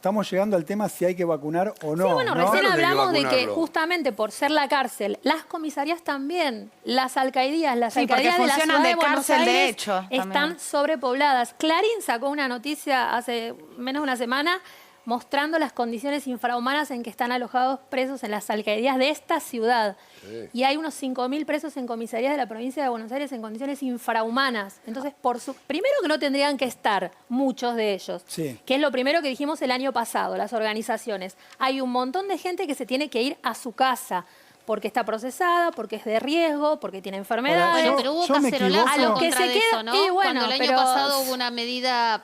estamos llegando al tema si hay que vacunar o no. Sí, bueno, ¿no? recién Claro que hay que hablamos de que vacunarlo. justamente por ser la cárcel, las comisarías también, las alcaldías Sí, porque de la funcionan ciudad de de Buenos cárcel de Aires hecho, están también. sobrepobladas. Clarín sacó una noticia hace menos de una semana mostrando las condiciones infrahumanas en que están alojados presos en las alcaldías de esta ciudad. Sí. Y hay unos 5.000 presos en comisarías de la provincia de Buenos Aires en condiciones infrahumanas. Entonces, primero que no tendrían que estar muchos de ellos, Sí. que es lo primero que dijimos el año pasado, las organizaciones. Hay un montón de gente que se tiene que ir a su casa porque está procesada, porque es de riesgo, porque tiene enfermedades. Bueno, pero hubo yo me cacerolazo equivoco. A lo que contra se de queda- eso, ¿no? y bueno, Cuando el año pero- pasado hubo una medida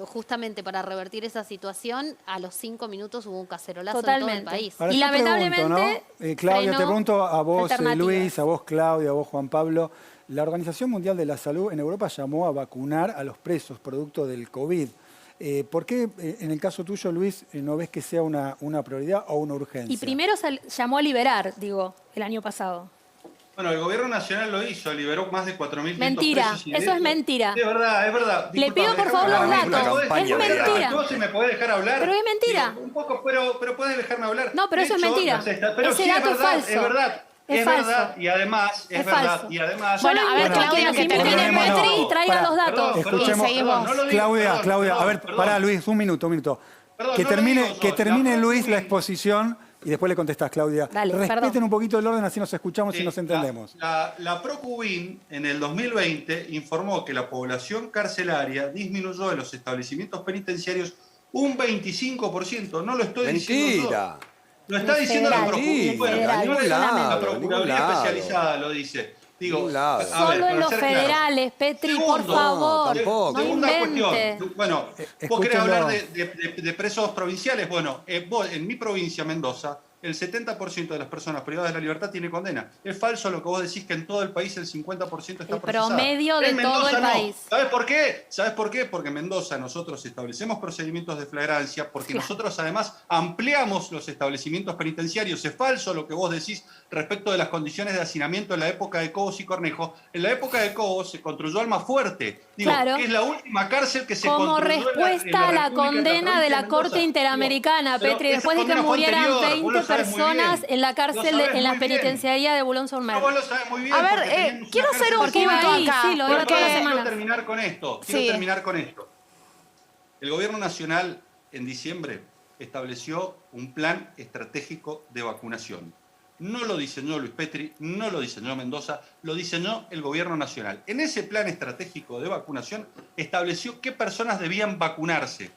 justamente para revertir esa situación, a los 5 minutos hubo un cacerolazo en todo el Totalmente. país. Ahora Y yo pregunto, lamentablemente ¿no? Claudia, te frenó pregunto a vos, alternativas. Luis, a vos, Claudia, a vos, Juan Pablo. La Organización Mundial de la Salud en Europa llamó a vacunar a los presos producto del COVID. ¿Por qué en el caso tuyo, Luis, no ves que sea una prioridad o una urgencia? Y primero llamó a liberar, el año pasado. Bueno, el gobierno nacional lo hizo, liberó más de 4.500 Mentira, presos. eso es mentira. Es verdad, es verdad. Le pido, por favor, los Disculpame, datos. ¿me podés- Es mentira. ¿Vos si me podés dejar hablar? Pero es mentira. Digo, un poco, pero podés dejarme hablar. No, pero De eso es hecho, mentira. pero Ese sí dato es es verdad, falso. es verdad. Es Es falso. verdad, y además, Es es verdad, falso. y además... Bueno, a ver, Claudia, que termine Petri y traiga los datos. Escuchemos. seguimos. no lo digo, Claudia, perdón, Claudia, perdón, a ver, perdón. pará, Luis, un minuto. Perdón, Que no lo termine, digo yo. que termine La Luis próxima- la exposición y después le contestás, Claudia. Dale, Respeten perdón. un poquito el orden, así nos escuchamos y Sí, nos entendemos. La Procubin en el 2020 informó que la población carcelaria disminuyó en los establecimientos penitenciarios un 25%. No lo estoy diciendo Mentira. yo. Lo está diciendo la Federal. Procubin. Bueno, Federal, no ningún es lado, la ningún Procuraduría lado. especializada lo dice. Digo, Ningún lado. a ver, Solo en para los ser claro. federales, Petri, por Segundo, favor. No, tampoco. No Segunda invente. cuestión. Bueno, vos escúchenlo. querés hablar de presos provinciales. Bueno, vos, en mi provincia, Mendoza, el 70% de las personas privadas de la libertad tiene condena. Es falso lo que vos decís que en todo el país el 50% está El procesado. promedio de En todo Mendoza el no. país. ¿Sabés por qué? ¿Sabés por qué? Porque en Mendoza nosotros establecemos procedimientos de flagrancia, porque nosotros además ampliamos los establecimientos penitenciarios. Es falso lo que vos decís respecto de las condiciones de hacinamiento en la época de Cobos y Cornejo. En la época de Cobos se construyó Almafuerte, Claro. que es la última cárcel que se Como construyó en respuesta a la República, en condena provincia de la Mendoza. Corte Interamericana, Pero Petri, esa después de que condena fue murieran anterior, vos 20 lo sabés muy personas bien. en la Lo cárcel, sabés en la muy bien. penitenciaria de Boulogne-sur-Mer. No, vos lo sabés muy bien. A ver, porque teníamos quiero una hacer un cárcel Porque punto iba ahí, acá. sí, lo digo porque- todas las Quiero semanas. terminar con esto. Sí. Quiero terminar con esto. El gobierno nacional en diciembre estableció un plan estratégico de vacunación. No lo diseñó Luis Petri, no lo diseñó Mendoza, lo diseñó el gobierno nacional. En ese plan estratégico de vacunación estableció qué personas debían vacunarse.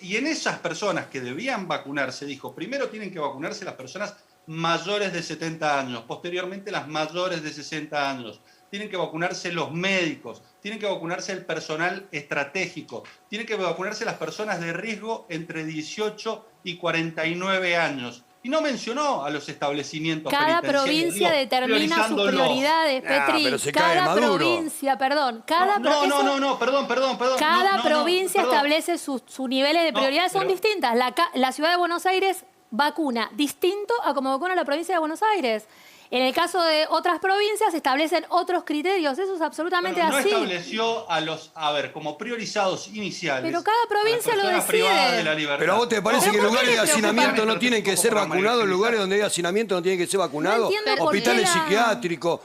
Y en esas personas que debían vacunarse, dijo, primero tienen que vacunarse las personas mayores de 70 años, posteriormente las mayores de 60 años. Tienen que vacunarse los médicos, tienen que vacunarse el personal estratégico, tienen que vacunarse las personas de riesgo entre 18 y 49 años. Y no mencionó a los establecimientos Cada penitenciarios, provincia digo, determina sus priorizándolos. prioridades, Petri. pero se cae Cada Maduro. provincia, perdón. Cada Perdón. Cada No, provincia perdón. establece sus niveles de No, prioridades, son pero- distintas. La ciudad de Buenos Aires vacuna distinto a como vacuna la provincia de Buenos Aires. En el caso de otras provincias establecen otros criterios. Eso es absolutamente Bueno, no así. estableció como priorizados iniciales. Pero cada provincia a las lo personas decide. privadas de la libertad. Pero a vos te parece ¿Pero que por qué lugares de le preocupa? hacinamiento no tienen que ser Preocupa vacunados, María lugares Teresa. donde hay hacinamiento no tienen que ser vacunados, entiendo por qué hospitales la- psiquiátricos,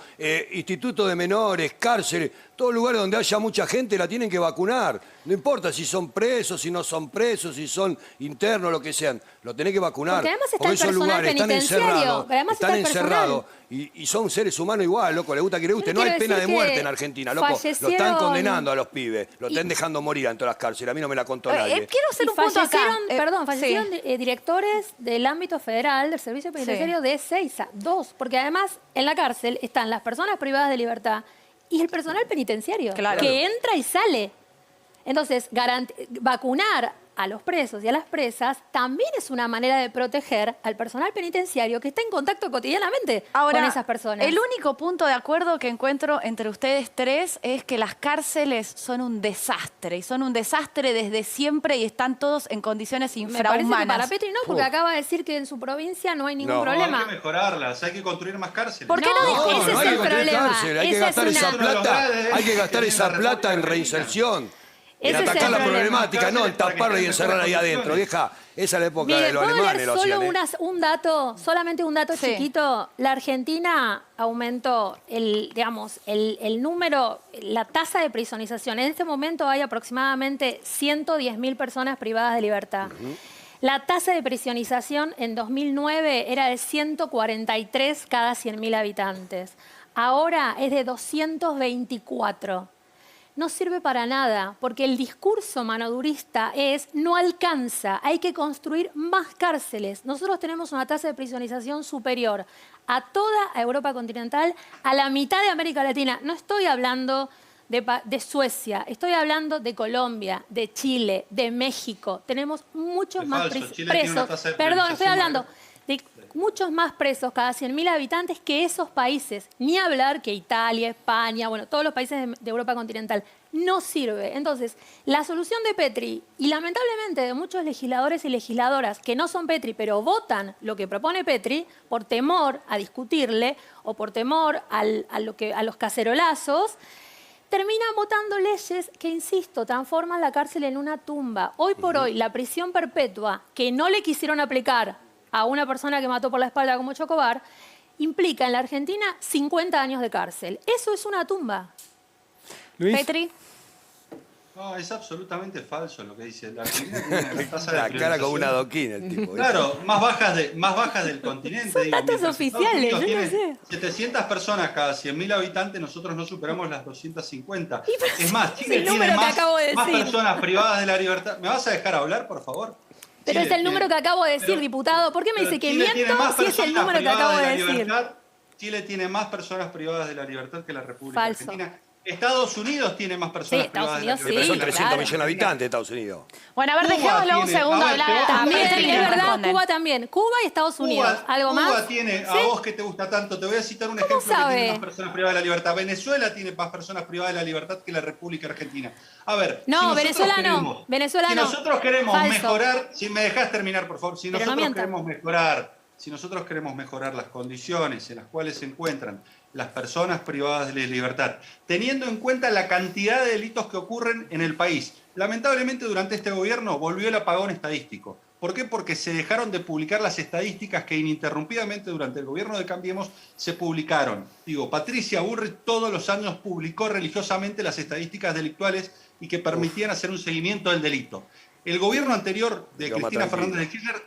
institutos de menores, cárceles, todos lugares donde haya mucha gente la tienen que vacunar. No importa si son presos, si no son presos, si son internos, lo que sean, lo tenés que vacunar. Porque además está el esos personal lugares están penitenciario, encerrados, pero además están está el personal. encerrados y son seres humanos igual, loco, le gusta que le guste. Yo No hay quiero pena de decir muerte que en Argentina, loco. Lo están fallecieron- condenando a los pibes, lo Y- están dejando morir en todas las cárceles. A mí no me la contó nadie. quiero hacer Y un punto acá. fallecieron Sí. directores del ámbito federal del Servicio Penitenciario de Ezeiza, 2, porque además en la cárcel están las personas privadas de libertad y el personal penitenciario, Claro. que entra y sale. Entonces, vacunar a los presos y a las presas también es una manera de proteger al personal penitenciario que está en contacto cotidianamente Ahora, con esas personas. el único punto de acuerdo que encuentro entre ustedes tres es que las cárceles son un desastre. Y son un desastre desde siempre y están todos en condiciones Me parece que infrahumanas. para Petri no, porque acaba de decir que en su provincia no hay ningún No. problema. Hay que mejorarlas, hay que construir más cárceles. ¿Por qué no dijo? ese es hay el que construir problema. cárcel, hay que Esa gastar es esa una- plata, hay que gastar que esa tiene la plata en República reinserción. En Ese es atacar el la problema. problemática, no en taparla y encerrarla ahí adentro, vieja. Esa es la época de Miren, los ¿puedo alemanes, leer lo solo hacían, ¿eh? un dato, solamente un dato Sí. chiquito? La Argentina aumentó el número, la tasa de prisionización. En este momento hay aproximadamente 110.000 personas privadas de libertad. La tasa de prisionización en 2009 era de 143 cada 100.000 habitantes. Ahora es de 224. No sirve para nada, porque el discurso manodurista es no alcanza, hay que construir más cárceles. Nosotros tenemos una tasa de prisionización superior a toda Europa continental, a la mitad de América Latina. No estoy hablando de Suecia, estoy hablando de Colombia, de Chile, de México. Tenemos muchos Es más falso, Chile tiene una presos. tasa de Perdón, estoy priorización hablando mayor. de muchos más presos cada 100.000 habitantes que esos países. Ni hablar que Italia, España, bueno, todos los países de Europa continental. No sirve. Entonces, la solución de Petri, y lamentablemente de muchos legisladores y legisladoras que no son Petri, pero votan lo que propone Petri, por temor a discutirle o por temor a los cacerolazos, terminan votando leyes que, insisto, transforman la cárcel en una tumba. Hoy por hoy, la prisión perpetua que no le quisieron aplicar a una persona que mató por la espalda como Chocobar, implica en la Argentina 50 años de cárcel. Eso es una tumba. Luis, Petri. No, es absolutamente falso lo que dice. La Argentina tiene una tasa de La cara con una priorización. adoquina el tipo. ¿eh? Claro, más bajas del continente. Son digo, datos mientras Estados oficiales, Unidos yo no tiene sé. 700 personas cada 100.000 habitantes, nosotros no superamos las 250. pero Es más, es Chile el tiene número que acabo de más decir. personas privadas de la libertad. ¿Me vas a dejar hablar, por favor? Pero Chile es el número que tiene- acabo de decir, pero- diputado. ¿Por qué me pero dice que Chile tiene miento más si es el personas número que privadas acabo de la decir? libertad. Chile tiene más personas privadas de la libertad que la República Falso. Argentina. Estados Unidos tiene más personas Sí, Estados privadas de la Unidos Pero libertad. son sí, 300 claro. millones de habitantes de Estados Unidos. Bueno, a ver, Cuba dejémoslo un tiene- segundo a ver, hablar te voy a- a También, Petri Petri y es nos verdad, responden. Cuba también. Cuba y Estados Unidos. ¿Algo Cuba más? tiene, ¿Sí? a vos que te gusta tanto, te voy a citar un ejemplo que sabe? tiene más personas privadas de la libertad. Venezuela tiene más personas privadas de la libertad que la República Argentina. A ver, No, si nosotros Venezuela no. queremos- Venezuela si no. nosotros queremos Falso. mejorar, si me dejás terminar, por favor, si Pero no nosotros mientan. queremos mejorar, si nosotros queremos mejorar las condiciones en las cuales se encuentran las personas privadas de la libertad, teniendo en cuenta la cantidad de delitos que ocurren en el país. Lamentablemente durante este gobierno volvió el apagón estadístico. ¿Por qué? Porque se dejaron de publicar las estadísticas que ininterrumpidamente durante el gobierno de Cambiemos se publicaron. Digo, Patricia Bullrich todos los años publicó religiosamente las estadísticas delictuales y que permitían hacer un seguimiento del delito. El gobierno anterior de Yo más Cristina tranquilo. Fernández de Kirchner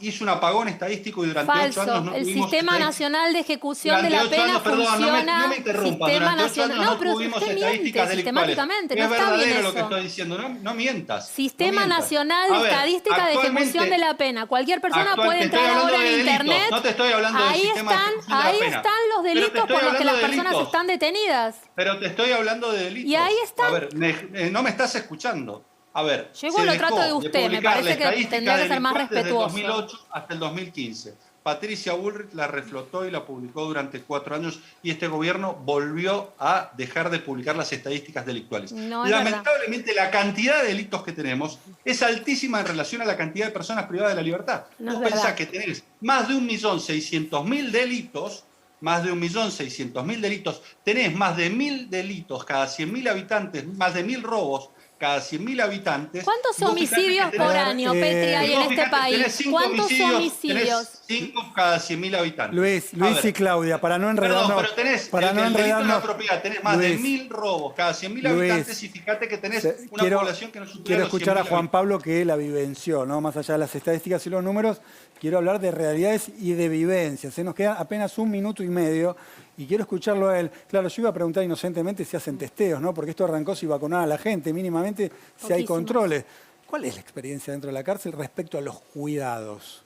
hizo un apagón estadístico y durante 8 Falso. años no El tuvimos Sistema estadísticas. Nacional de Ejecución de Durante la 8 Pena años, perdón, funciona. no me interrumpas, Sistema durante 8 años Nacional. no No, pero tuvimos usted estadísticas miente delictuales. sistemáticamente. Es No está bien verdadero lo que eso. estoy diciendo, no mientas. Sistema no mientas. Nacional de A ver, Estadística de actualmente- Ejecución de la Pena. Cualquier persona actual- puede te estoy entrar hablando ahora de en delitos, Internet. no te estoy hablando del Ahí sistema de están, ejecución de la ahí pena. están los Pero te delitos estoy por los que hablando las de personas delitos. están detenidas. Pero te estoy hablando de delitos. Y ahí están. A ver, no me estás escuchando. A ver, Yo igual se lo trato dejó de usted, me publicar parece la que estadística tendría que ser más delictual desde el respetuoso. 2008 hasta el 2015. Patricia Bullrich la reflotó y la publicó durante 4 años y este gobierno volvió a dejar de publicar las estadísticas delictuales. No, es Lamentablemente la cantidad de delitos que tenemos es altísima en relación a la cantidad de personas privadas de la libertad. No es Vos pensás verdad. que tenés más de 1.600.000 delitos, más de 1.600.000 delitos, tenés más de 1.000 delitos cada 100.000 habitantes, más de 1.000 robos cada 100.000 habitantes. ¿Cuántos Y vos fijate que homicidios tenés- por año, Petri, hay y en vos este fijate, país? tenés 5 ¿Cuántos homicidios? Tenés 5 cada 100.000 habitantes. Luis A ver, y Claudia, para no enredarnos. Perdón, pero tenés para el no delito de la enredarnos. propiedad, tenés más de Luis, 1.000 robos cada 100.000 Luis, habitantes y fíjate que tenés una quiero, población que no supera quiero los escuchar a 100.000 Juan Pablo que la vivenció, ¿no? Más allá de las estadísticas y los números, quiero hablar de realidades y de vivencias. Se nos queda apenas 1 minuto y medio y quiero escucharlo a él. Claro, yo iba a preguntar inocentemente si hacen testeos, ¿no? Porque esto arrancó si vacunar a la gente, mínimamente si hay Poquísimos. controles. ¿Cuál es la experiencia dentro de la cárcel respecto a los cuidados?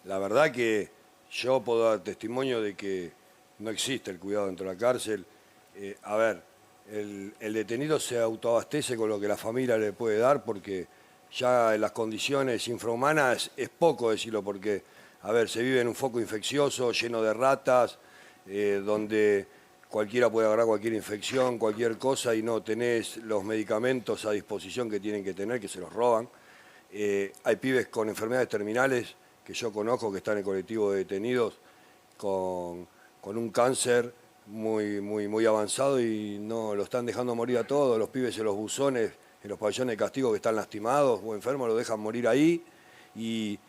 La verdad que yo puedo dar testimonio de que no existe el cuidado dentro de la cárcel. A ver, el detenido se autoabastece con lo que la familia le puede dar porque ya en las condiciones infrahumanas es poco decirlo porque, a ver, se vive en un foco infeccioso lleno de ratas, donde cualquiera puede agarrar cualquier infección, cualquier cosa y no tenés los medicamentos a disposición que tienen que tener, que se los roban. Hay pibes con enfermedades terminales que yo conozco que están en el colectivo de detenidos con un cáncer muy avanzado y no lo están dejando morir a todos, los pibes en los buzones en los pabellones de castigo que están lastimados o enfermos, los dejan morir ahí. Y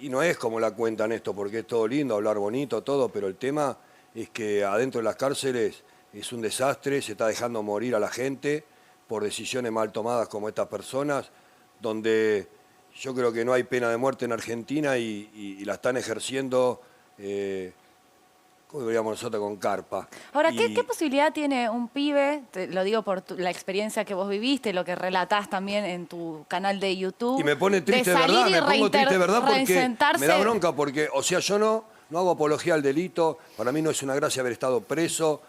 no es como la cuentan esto, porque es todo lindo, hablar bonito, todo, pero el tema es que adentro de las cárceles es un desastre, se está dejando morir a la gente por decisiones mal tomadas como estas personas, donde yo creo que no hay pena de muerte en Argentina y la están ejerciendo, como diríamos nosotros, con carpa. Ahora, ¿qué posibilidad tiene un pibe, te lo digo por la experiencia que vos viviste, lo que relatás también en tu canal de YouTube? Y me pone triste, de ¿verdad? Me pongo triste, ¿verdad? Porque reinsertarse. me da bronca porque, o sea, yo no hago apología al delito, para mí no es una gracia haber estado preso.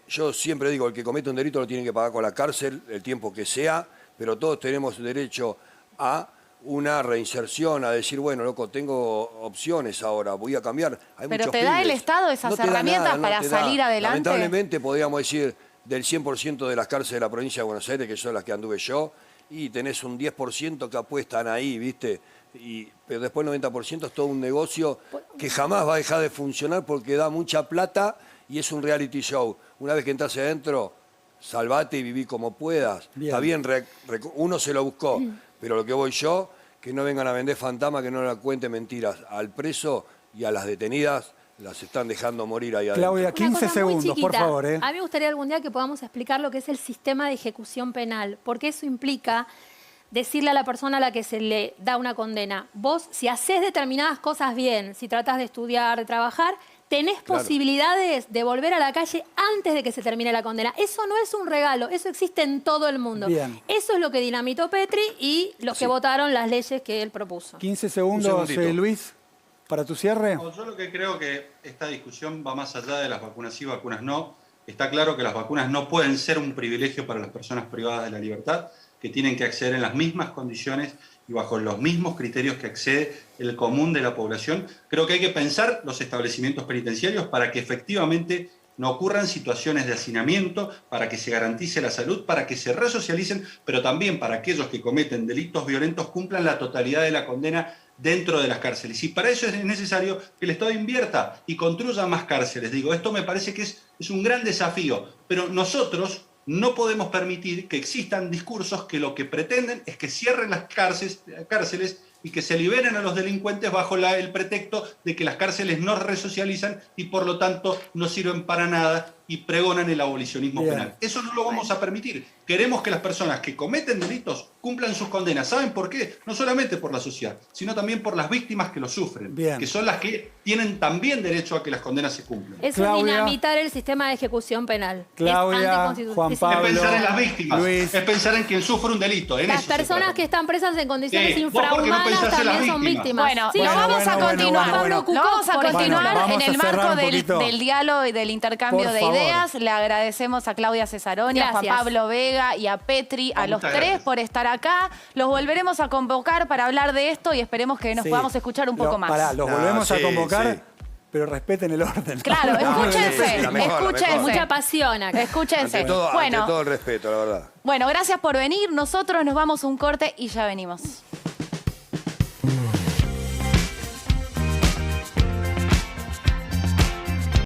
Yo siempre digo, el que comete un delito lo tiene que pagar con la cárcel, el tiempo que sea, pero todos tenemos derecho a una reinserción, a decir, bueno, loco, tengo opciones ahora, voy a cambiar. Hay pero muchos te da el pibes. Estado esas No te da herramientas nada, no para te da. salir adelante. Lamentablemente, podríamos decir, del 100% de las cárceles de la provincia de Buenos Aires, que son las que anduve yo, y tenés un 10% que apuestan ahí, ¿viste? Pero después el 90% es todo un negocio que jamás va a dejar de funcionar porque da mucha plata y es un reality show. Una vez que entras adentro, salvate y viví como puedas. Bien. Está bien, uno se lo buscó, pero lo que voy yo, que no vengan a vender fantasmas, que no le cuenten mentiras. Al preso y a las detenidas las están dejando morir ahí adentro. Claudia, Una 15 cosa muy segundos, por chiquita. favor. A mí me gustaría algún día que podamos explicar lo que es el sistema de ejecución penal, porque eso implica decirle a la persona a la que se le da una condena, vos si haces determinadas cosas bien, si tratás de estudiar, de trabajar, tenés Claro. posibilidades de volver a la calle antes de que se termine la condena. Eso no es un regalo, eso existe en todo el mundo. Bien. Eso es lo que dinamitó Petri y los que votaron las leyes que él propuso. 15 Un segundos, segundito. Luis, para tu cierre. No, yo lo que creo que esta discusión va más allá de las vacunas sí, vacunas no. Está claro que las vacunas no pueden ser un privilegio para las personas privadas de la libertad, que tienen que acceder en las mismas condiciones y bajo los mismos criterios que accede el común de la población. Creo que hay que pensar los establecimientos penitenciarios para que efectivamente no ocurran situaciones de hacinamiento, para que se garantice la salud, para que se resocialicen, pero también para aquellos que cometen delitos violentos cumplan la totalidad de la condena dentro de las cárceles. Y para eso es necesario que el Estado invierta y construya más cárceles. Digo, esto me parece que es un gran desafío, pero nosotros no podemos permitir que existan discursos que lo que pretenden es que cierren las cárceles y que se liberen a los delincuentes bajo el pretexto de que las cárceles no resocializan y por lo tanto no sirven para nada y pregonan el abolicionismo Bien. penal. Eso no lo vamos a permitir. Queremos que las personas que cometen delitos cumplan sus condenas. ¿Saben por qué? No solamente por la sociedad, sino también por las víctimas que lo sufren, Bien. que son las que tienen también derecho a que las condenas se cumplan. Eso es Claudia. dinamitar el sistema de ejecución penal. Claudia, Es anticonstitucional. Juan Es Pablo, pensar en las víctimas, Luis. es pensar en quien sufre un delito. En Las eso se personas trata. que están presas en condiciones Sí, vos porque no infrahumanas pensás en las también son víctimas. víctimas. Bueno, Sí, lo Bueno, vamos a bueno, continuar. bueno, bueno. Lo vamos a Por ejemplo. continuar Bueno, vamos en el a cerrar marco un poquito. del diálogo y del intercambio Por de favor. ideas. Le agradecemos a Claudia Cesaroni, a Juan Gracias. Pablo Vega y a Petri, a los Muchas tres gracias. por estar acá. Los volveremos a convocar para hablar de esto y esperemos que nos Sí. podamos escuchar un poco más. Pará, los No, volvemos a sí, convocar, sí. pero respeten el orden. Claro, escúchense, la mejor, la escúchense. mejor. Mucha pasión acá. Escúchense. Ante todo Bueno, el respeto, la verdad. bueno, gracias por venir. Nosotros nos vamos a un corte y ya venimos.